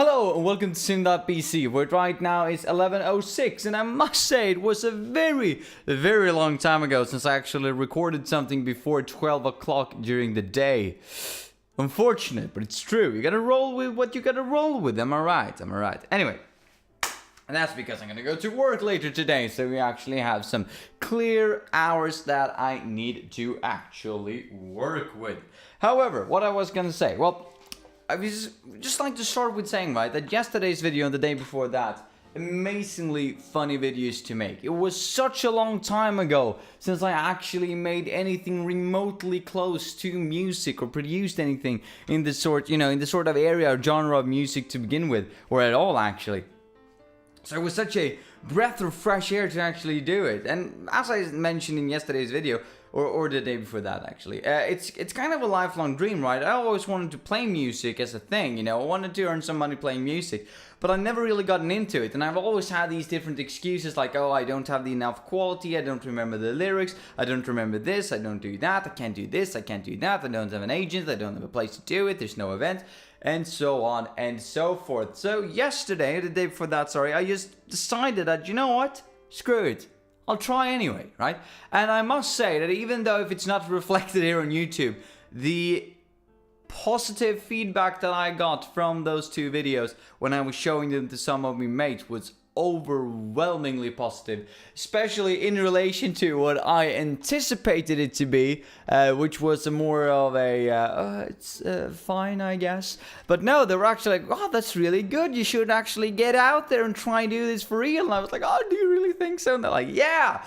Hello and welcome to Sim.bc, where right now is 11:06, and I must say it was a very long time ago since I actually recorded something before 12 o'clock during the day. Unfortunate, but it's true. You gotta roll with what you gotta roll with, am I right? Anyway, and that's because I'm gonna go to work later today, so we actually have some clear hours that I need to actually work with. However, what I was gonna say, well, I was just like to start with saying, right, that yesterday's video and the day before that, amazingly funny videos to make. It was such a long time ago since I actually made anything remotely close to music or produced anything in the sort, in the sort of area or genre of music to begin with, or at all actually. So it was such a breath of fresh air to actually do it. And as I mentioned in yesterday's video, or the day before that actually, it's kind of a lifelong dream, right? I always wanted to play music as a thing, I wanted to earn some money playing music, but I never really gotten into it. And I've always had these different excuses like, oh, I don't have the enough quality, I don't remember the lyrics, I don't remember this, I don't do that, I can't do this, I can't do that, I don't have an agent, I don't have a place to do it, there's no event, and so on and so forth. So yesterday, the day before that, I just decided that, you know what, screw it, I'll try anyway, right? And I must say that even though if it's not reflected here on YouTube, the positive feedback that I got from those two videos when I was showing them to some of my mates was overwhelmingly positive, especially in relation to what I anticipated it to be, which was more of a it's fine, I guess. But no, they were actually like, oh, that's really good, you should actually get out there and try and do this for real. And I was like, oh, do you really think so? And they're like, yeah.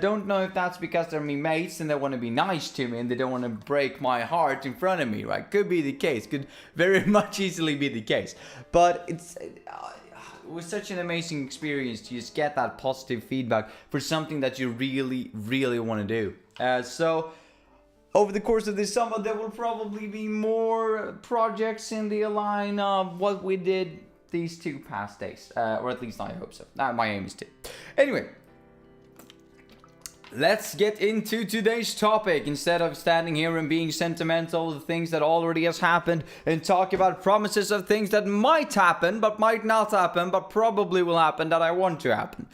Don't know if that's because they're my mates and they want to be nice to me and they don't want to break my heart in front of me, right? Could be the case, could very much easily be the case, but it was such an amazing experience to just get that positive feedback for something that you really want to do. So over the course of this summer, there will probably be more projects in the line of what we did these two past days, or at least I hope so. My aim is to. Anyway, let's get into today's topic. Instead of standing here and being sentimental of things that already has happened and talk about promises of things that might happen, but might not happen, but probably will happen that I want to happen.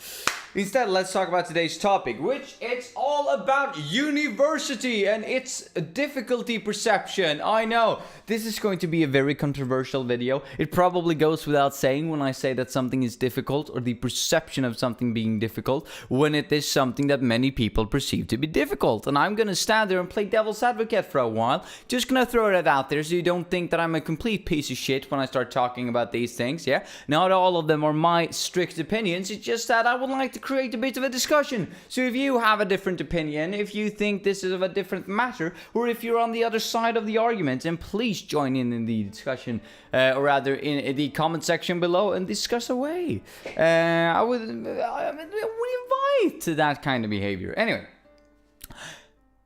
Instead, let's talk about today's topic, which it's all about university and its difficulty perception. I know, this is going to be a very controversial video. It probably goes without saying when I say that something is difficult or the perception of something being difficult when it is something that many people perceive to be difficult. And I'm gonna stand there and play devil's advocate for a while. Just gonna throw that out there so you don't think that I'm a complete piece of shit when I start talking about these things, yeah? Not all of them are my strict opinions, it's just that I would like to create a bit of a discussion. So if you have a different opinion, if you think this is of a different matter, or if you're on the other side of the argument, then please join in the discussion, or rather in the comment section below and discuss away. I would invite to that kind of behavior. Anyway,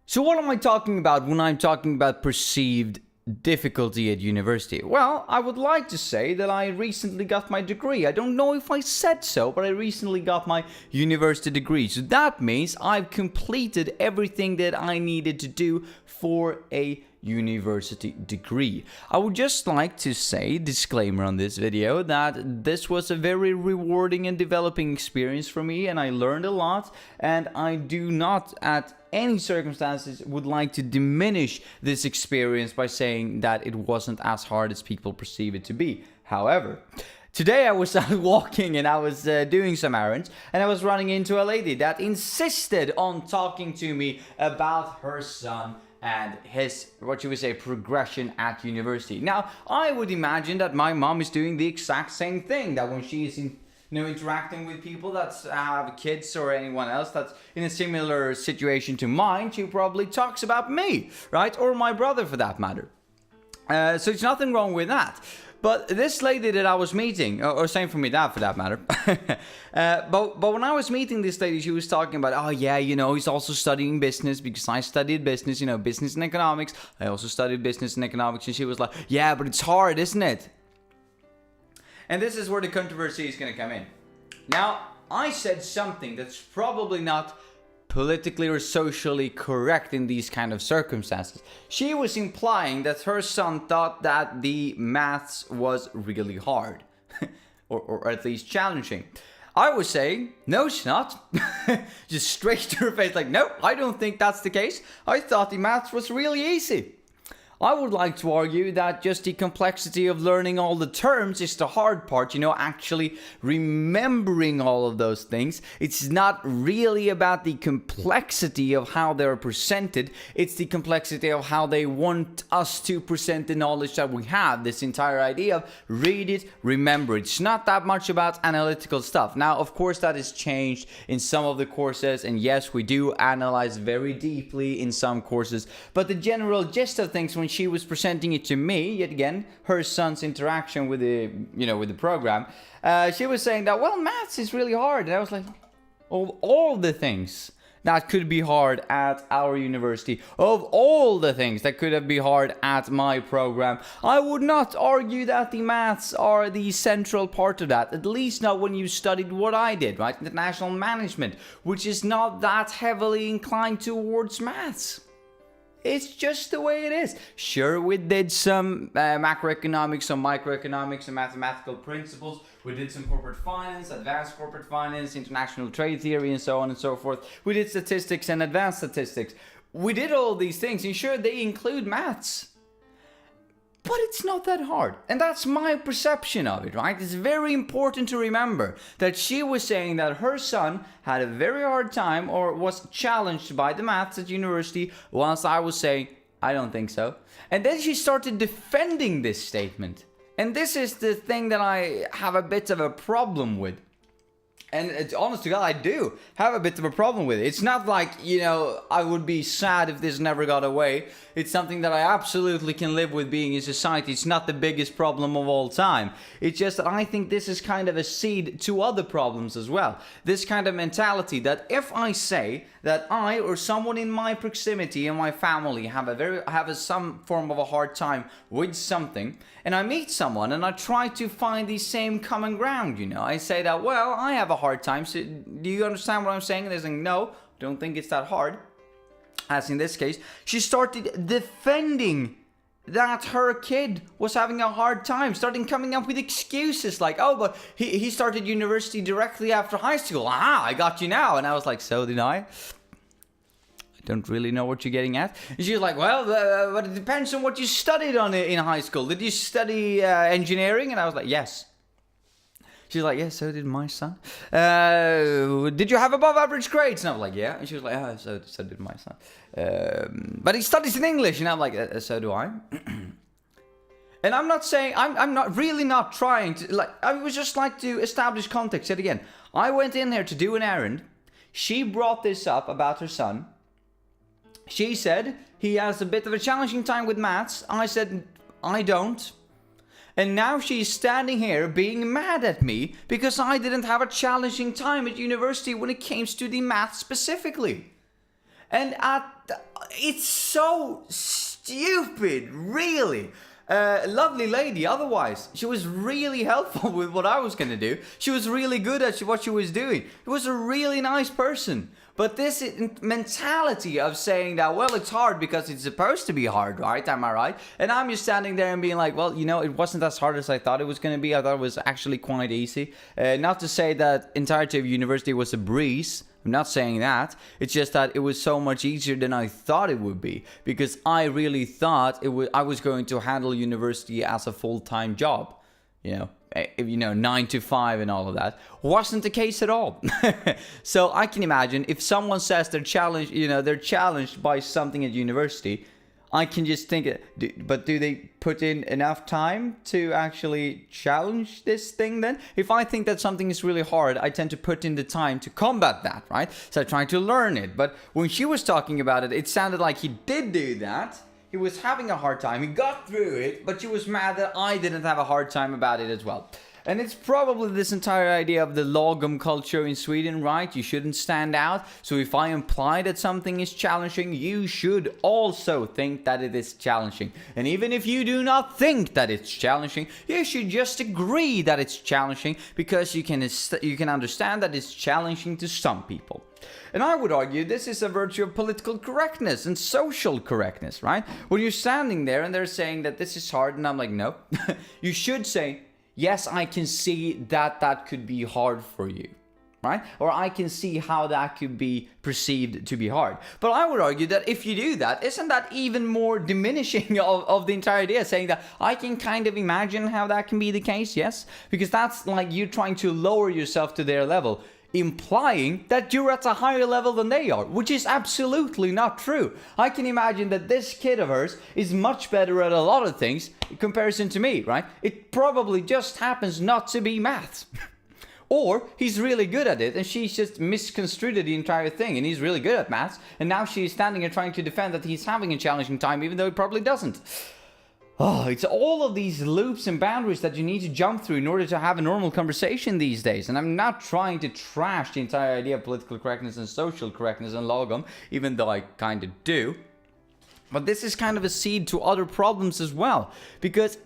so what am I talking about when I'm talking about perceived difficulty at university? Well, I would like to say that I recently got my degree. I don't know if I said so, but I recently got my university degree. So that means I've completed everything that I needed to do for a university degree. I would just like to say, disclaimer on this video, that this was a very rewarding and developing experience for me, and I learned a lot, and I do not at any circumstances would like to diminish this experience by saying that it wasn't as hard as people perceive it to be. However, today I was out walking and I was doing some errands, and I was running into a lady that insisted on talking to me about her son and his, what you would say, progression at university. Now, I would imagine that my mom is doing the exact same thing, that when she is interacting with people that have kids or anyone else that's in a similar situation to mine, she probably talks about me, right? Or my brother for that matter. So it's nothing wrong with that. But this lady that I was meeting, or same for me dad for that matter, but when I was meeting this lady, she was talking about, oh yeah, he's also studying business because I studied business, business and economics. I also studied business and economics, and she was like, yeah, but it's hard, isn't it? And this is where the controversy is going to come in. Now, I said something that's probably not politically or socially correct in these kind of circumstances. She was implying that her son thought that the maths was really hard, or at least challenging. I was saying, no, it's not. Just straight to her face, like, no, I don't think that's the case. I thought the maths was really easy. I would like to argue that just the complexity of learning all the terms is the hard part, actually remembering all of those things. It's not really about the complexity of how they're presented, it's the complexity of how they want us to present the knowledge that we have. This entire idea of read it, remember it. It's not that much about analytical stuff. Now, of course, that has changed in some of the courses, and yes, we do analyze very deeply in some courses, but the general gist of things when she was presenting it to me, yet again, her son's interaction with the, with the program, she was saying that, well, maths is really hard. And I was like, of all the things that could be hard at our university, of all the things that could have been hard at my program, I would not argue that the maths are the central part of that, at least not when you studied what I did, right? International management, which is not that heavily inclined towards maths. It's just the way it is. Sure, we did some macroeconomics, some microeconomics, some mathematical principles. We did some corporate finance, advanced corporate finance, international trade theory, and so on and so forth. We did statistics and advanced statistics. We did all these things, and sure, they include maths. But it's not that hard. And that's my perception of it, right? It's very important to remember that she was saying that her son had a very hard time or was challenged by the maths at university, whilst I was saying, I don't think so. And then she started defending this statement. And this is the thing that I have a bit of a problem with. And it's honest to God, I do have a bit of a problem with it. It's not like, I would be sad if this never got away. It's something that I absolutely can live with being in society. It's not the biggest problem of all time. It's just that I think this is kind of a seed to other problems as well. This kind of mentality that if I say that I or someone in my proximity and my family have some form of a hard time with something, and I meet someone and I try to find the same common ground, I say that, well, I have a hard time. So do you understand what I'm saying? And they're saying, no, don't think it's that hard. As in this case, she started defending that her kid was having a hard time, starting coming up with excuses like, oh, but he started university directly after high school. I got you now. And I was like, so did I? Don't really know what you're getting at. And she was like, well, but it depends on what you studied on in high school. Did you study engineering? And I was like, yes. She's like, yeah, so did my son. Did you have above average grades? And I was like, yeah. And she was like, oh, so did my son. But he studies in English. And I'm like, so do I. And I'm not saying, I'm not really not trying to, I was just like to establish context yet again. I went in there to do an errand. She brought this up about her son. She said he has a bit of a challenging time with maths. I said, I don't. And now she's standing here being mad at me because I didn't have a challenging time at university when it came to the math specifically. And it's so stupid, really. Lovely lady, otherwise. She was really helpful with what I was going to do. She was really good at what she was doing. It was a really nice person. But this mentality of saying that, well, it's hard because it's supposed to be hard, right? Am I right? And I'm just standing there and being like, well, it wasn't as hard as I thought it was going to be. I thought it was actually quite easy. Not to say that entirety of university was a breeze. I'm not saying that. It's just that it was so much easier than I thought it would be. Because I really thought I was going to handle university as a full-time job. 9 to 5 and all of that. Wasn't the case at all. So I can imagine if someone says they're challenged by something at university, I can just think, but do they put in enough time to actually challenge this thing then? If I think that something is really hard, I tend to put in the time to combat that, right? So I try to learn it. But when she was talking about it, it sounded like he did do that. He was having a hard time. He got through it, but she was mad that I didn't have a hard time about it as well. And it's probably this entire idea of the lagom culture in Sweden, right? You shouldn't stand out. So if I imply that something is challenging, you should also think that it is challenging. And even if you do not think that it's challenging, you should just agree that it's challenging, because you can understand that it's challenging to some people. And I would argue this is a virtue of political correctness and social correctness, right? When you're standing there and they're saying that this is hard, and I'm like, no. You should say, yes, I can see that could be hard for you, right? Or I can see how that could be perceived to be hard. But I would argue that if you do that, isn't that even more diminishing of the entire idea, saying that I can kind of imagine how that can be the case, yes? Because that's like you trying to lower yourself to their level, implying that you're at a higher level than they are, which is absolutely not true. I can imagine that this kid of hers is much better at a lot of things in comparison to me, right? It probably just happens not to be maths. Or he's really good at it and she's just misconstrued the entire thing, and he's really good at maths, and now she's standing and trying to defend that he's having a challenging time even though he probably doesn't. Oh, it's all of these loops and boundaries that you need to jump through in order to have a normal conversation these days. And I'm not trying to trash the entire idea of political correctness and social correctness and lagom, even though I kind of do. But this is kind of a seed to other problems as well. Because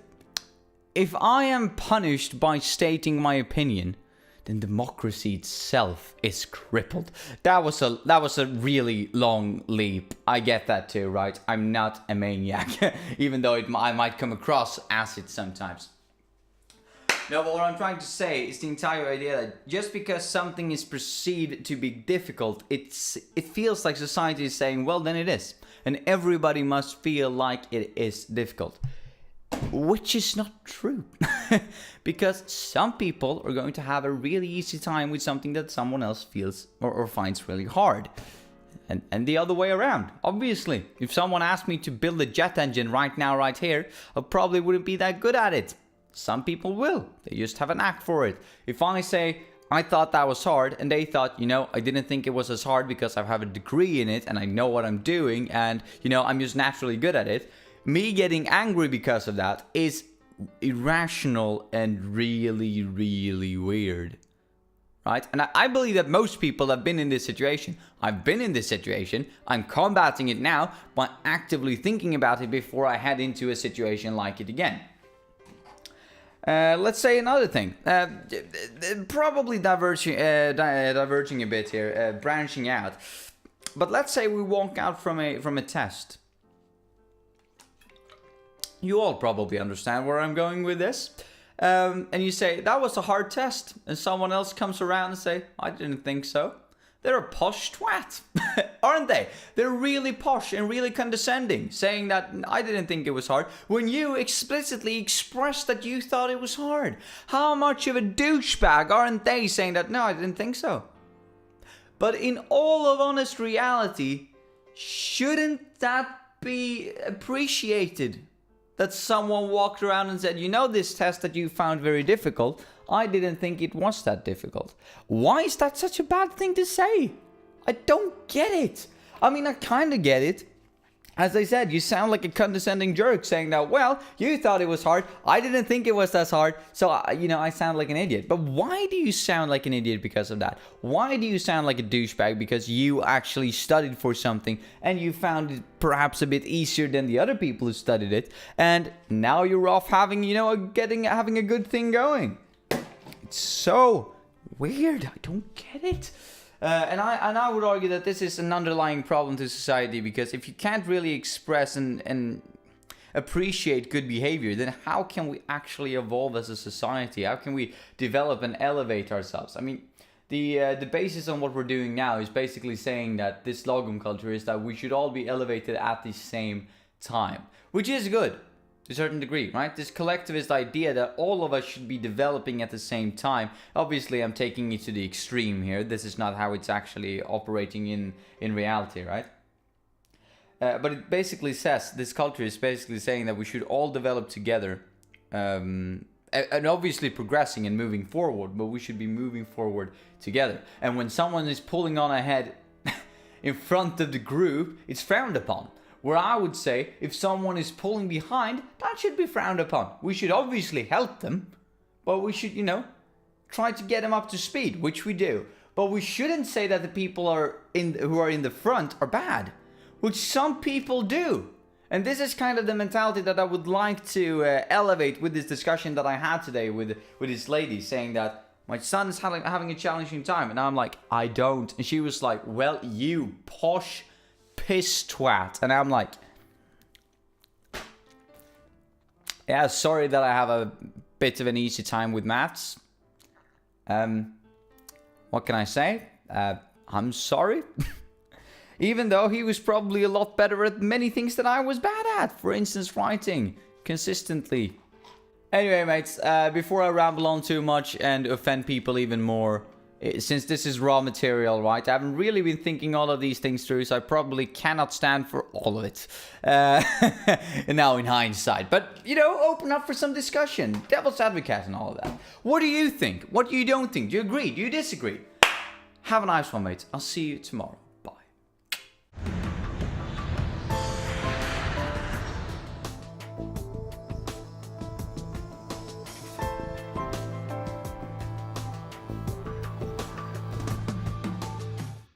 if I am punished by stating my opinion, then democracy itself is crippled. That was a really long leap. I get that too, right? I'm not a maniac, even though I might come across as it sometimes. No, but what I'm trying to say is the entire idea that just because something is perceived to be difficult, it feels like society is saying, well, then it is. And everybody must feel like it is difficult. Which is not true. Because some people are going to have a really easy time with something that someone else feels or finds really hard. And the other way around. Obviously, if someone asked me to build a jet engine right now, right here, I probably wouldn't be that good at it. Some people will. They just have a knack for it. If I say, I thought that was hard, and they thought, I didn't think it was as hard because I have a degree in it and I know what I'm doing and, I'm just naturally good at it. Me getting angry because of that is irrational and really, really weird. Right? And I believe that most people have been in this situation. I've been in this situation. I'm combating it now by actively thinking about it before I head into a situation like it again. Let's say another thing. Probably diverging a bit here, branching out. But let's say we walk out from a test. You all probably understand where I'm going with this. And you say, that was a hard test. And someone else comes around and say, I didn't think so. They're a posh twat, aren't they? They're really posh and really condescending, saying that I didn't think it was hard, when you explicitly expressed that you thought it was hard. How much of a douchebag aren't they saying that, no, I didn't think so. But in all of honest reality, shouldn't that be appreciated? That someone walked around and said, this test that you found very difficult, I didn't think it was that difficult. Why is that such a bad thing to say? I don't get it. I mean, I kind of get it. As I said, you sound like a condescending jerk saying that, well, you thought it was hard. I didn't think it was that hard. So, I sound like an idiot. But why do you sound like an idiot because of that? Why do you sound like a douchebag because you actually studied for something and you found it perhaps a bit easier than the other people who studied it, and now you're off having, having a good thing going? It's so weird. I don't get it. And I would argue that this is an underlying problem to society, because if you can't really express and appreciate good behavior, then how can we actually evolve as a society? How can we develop and elevate ourselves? I mean, the basis on what we're doing now is basically saying that this lagom culture is that we should all be elevated at the same time, which is good. To a certain degree, right? This collectivist idea that all of us should be developing at the same time. Obviously, I'm taking it to the extreme here. This is not how it's actually operating in reality, right? But it basically says, this culture is basically saying that we should all develop together. And obviously progressing and moving forward, but we should be moving forward together. And when someone is pulling on ahead in front of the group, it's frowned upon. Where I would say, if someone is pulling behind, that should be frowned upon. We should obviously help them, But we should, try to get them up to speed, which we do. But we shouldn't say that the people who are in the front are bad, which some people do. And this is kind of the mentality that I would like to elevate with this discussion that I had today with this lady, saying that my son is having a challenging time. And I'm like, I don't. And she was like, well, you posh piss twat. And I'm like, yeah, sorry that I have a bit of an easy time with maths. What can I say? I'm sorry. Even though he was probably a lot better at many things that I was bad at. For instance, writing consistently. Anyway, mates, before I ramble on too much and offend people even more, since this is raw material, right? I haven't really been thinking all of these things through, so I probably cannot stand for all of it. Now in hindsight. But, open up for some discussion. Devil's advocate and all of that. What do you think? What do you don't think? Do you agree? Do you disagree? Have a nice one, mates. I'll see you tomorrow.